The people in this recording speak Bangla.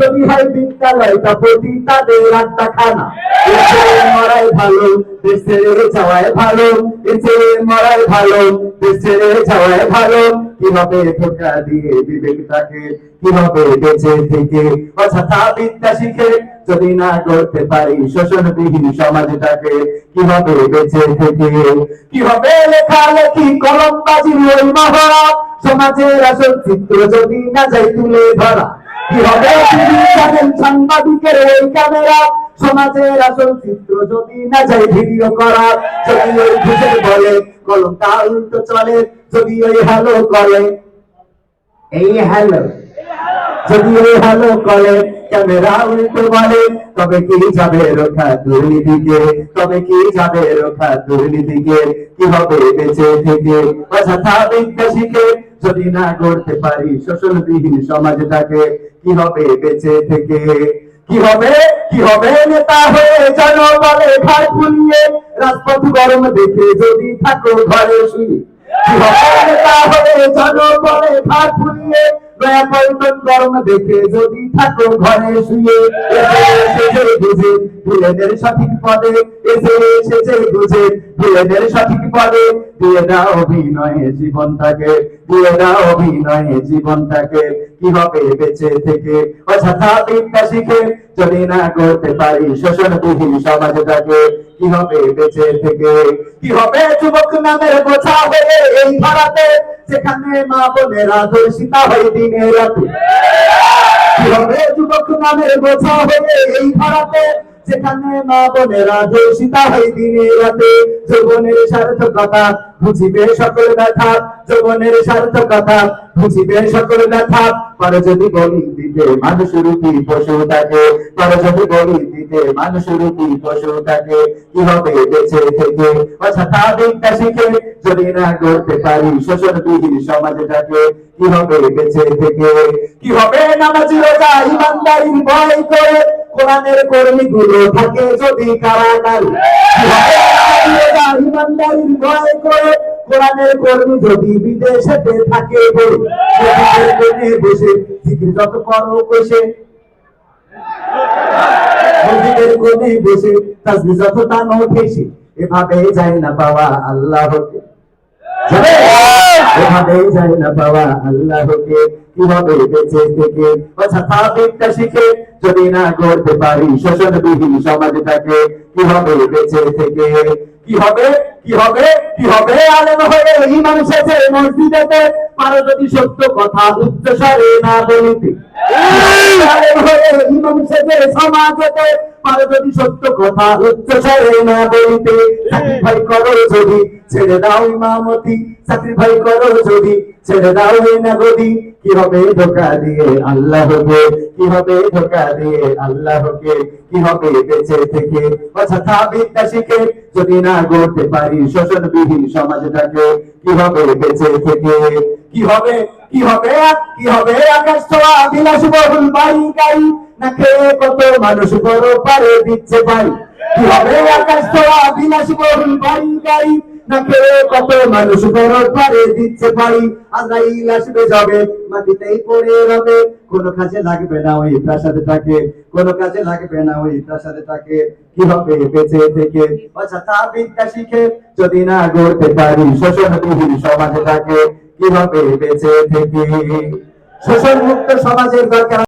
যদি হয় বিদ্যালয়টা প্রতি তাদের আড্ডাখানা। মরাই ভালো দেশ ছেড়ে যাওয়াই ভালো, মরাই ভালো দেশ ছেড়ে যাওয়াই ভালো। কিভাবে ধোঁকা দিয়ে বিবেকটাকে, কিভাবে বেঁচে থেকে অযথা বিদ্যা শিখে যদি না করতে পারি শোষণবিহীন সমাজটাকে, কিভাবে বেঁচে থেকে, কিভাবে লেখালেখি কলমবাজি ওই মহড়া, সমাজের আসল চিত্র যদি না যাই তুলে ধরা, কিভাবে সাংবাদিকের ওই ক্যামেরা, সমাজের আসল চিত্র যদি না যাই ভিডিও করা, যদি ওই ঘুষের বলে কলমটা উল্টো চলে, যদি ওই হ্যালো করে, এই হ্যালো, যদি ওই হ্যালো করে ক্যামেরা উল্টো বলে, তবে কি যাবে রক্ষা দুর্নীতিকে, তবে কি যাবে রক্ষা দুর্নীতিকে, কিভাবে বেঁচে থেকে অযথা বিদ্যা শিখে যদি না করতে পারি শোষণবিহীন সমাজটাকে, কিভাবে বেঁচে থেকে, কিভাবে কিভাবে নেতা হয়ে জনবলে ঘাট ফুলিয়ে রাজপথ গরম দেখে যদি থাকো ঘরে শুয়ে, কিভাবে নেতা হয়ে জনবলে ঘাট ফুলিয়ে গরম দেখে যদি থাকো ঘরে শুয়ে, বুঝে ভিলেনের সঠিক পদে, এসে বুঝে ভিলেনের সঠিক পদে, দিয়ে দাও অভিনয়ে জীবনটাকে, দিয়ে দাও অভিনয়ে জীবনটাকে, কিভাবে বেঁচে থেকে অযথা বিদ্যা শিখে যদি না করতে পারি শোষণবিহীন সমাজটাকে, কিভাবে বেঁচে থেকে, কিভাবে যুবক নামের বোঝা হয়ে এই ধরাতে যেখানে মা বোনেরা ধর্ষিতা হয় দিনে রাতে, কিভাবে যুবক নামের বোঝা হয়ে এই ধরাতে যেখানে মা বোনেরা ধর্ষিতা হয় দিনে রাতে, যৌবনের সার্থকতা বুঝিবে সকল ব্যথা, যৌবনের সার্থকতা বুঝিবে সকল ব্যথা, পরে যদি বলি দিতে মানুষ রূপী পশুটাকে, পরে যদি বলি দিতে মানুষ রূপী পশুটাকে, কিভাবে বেঁচে থেকে অযথা বিদ্যা শিখে যদি না করতে পারি শোষণবিহীন সমাজটাকে, কিভাবে বেঁচে থেকে, কিভাবে নামাজি রোজা ইমানদারির ভয় করে কোরআনের কর্মীগুলো থাকে যদি কারাগারে, কিভাবে নামাজি রোজা ইমানদারির ভয় করে কোরআনের কর্মী যদি বিদেশেতে থাকে বসে জিকির যত করো কষে, মসজিদের কোণে বসে তাসবিহ যত টানো ঠেসে, এভাবে যায় না পাওয়া আল্লাহকে, এভাবে যায় না পাওয়া আল্লাহকে, কিভাবে বেঁচে থেকে অযথা বিদ্যা শিখে যদি না করতে পারি শোষণবিহীন সমাজটাকে, কিভাবে বেঁচে থেকে, কিভাবে কিভাবে কিভাবে আলেম হয়ে ইমাম সেজে মসজিদেতে পারো যদি সত্য কথা উচ্চস্বরে না বলিতে, আলেম হয়ে ইমাম সেজে সমাজেতে পারো যদি সত্য কথা উচ্চস্বরে না বলিতে, সাক্রিফাই করো যদি ছেড়ে দাও ইমামতি, সাক্রিফাই করো যদি ছেড়ে দাও না গদি, কিভাবে ধোঁকা দিয়ে আল্লাহকে, কিভাবে ধোঁকা দিয়ে আল্লাহকে, কিভাবে বেঁচে থেকে অযথা বিদ্যা শিখে যদি না করতে পারি শোষণবিহীন সমাজটাকে, কিভাবে বেঁচে থেকে, কিভাবে কিভাবে কিভাবে আকাশ ছোঁয়া বিলাসবহুল বাড়ি গাড়ি না খেয়ে কত মানুষ বড় পারে দিচ্ছে বাড়ি, কিভাবে আকাশ ছোঁয়া বিলাসবহুল বাড়ি গাড়ি না খেয়ে কত মানুষ বড় পারে দিচ্ছে বাড়ি, আজরাইল আসবে যাবে মাটিতেই পড়ে রবে, কোনো কাজে লাগবে না ওই প্রাসাদটাকে, কোনো কাজে লাগবে না ওই প্রাসাদটাকে, কিভাবে বেঁচে থেকে অযথা বিদ্যা শিখে যদি না গড়তে পারি শোষণবিহীন সমাজটাকে, কিভাবে বেঁচে থেকে শোষণ মুক্ত সমাজের দরকার।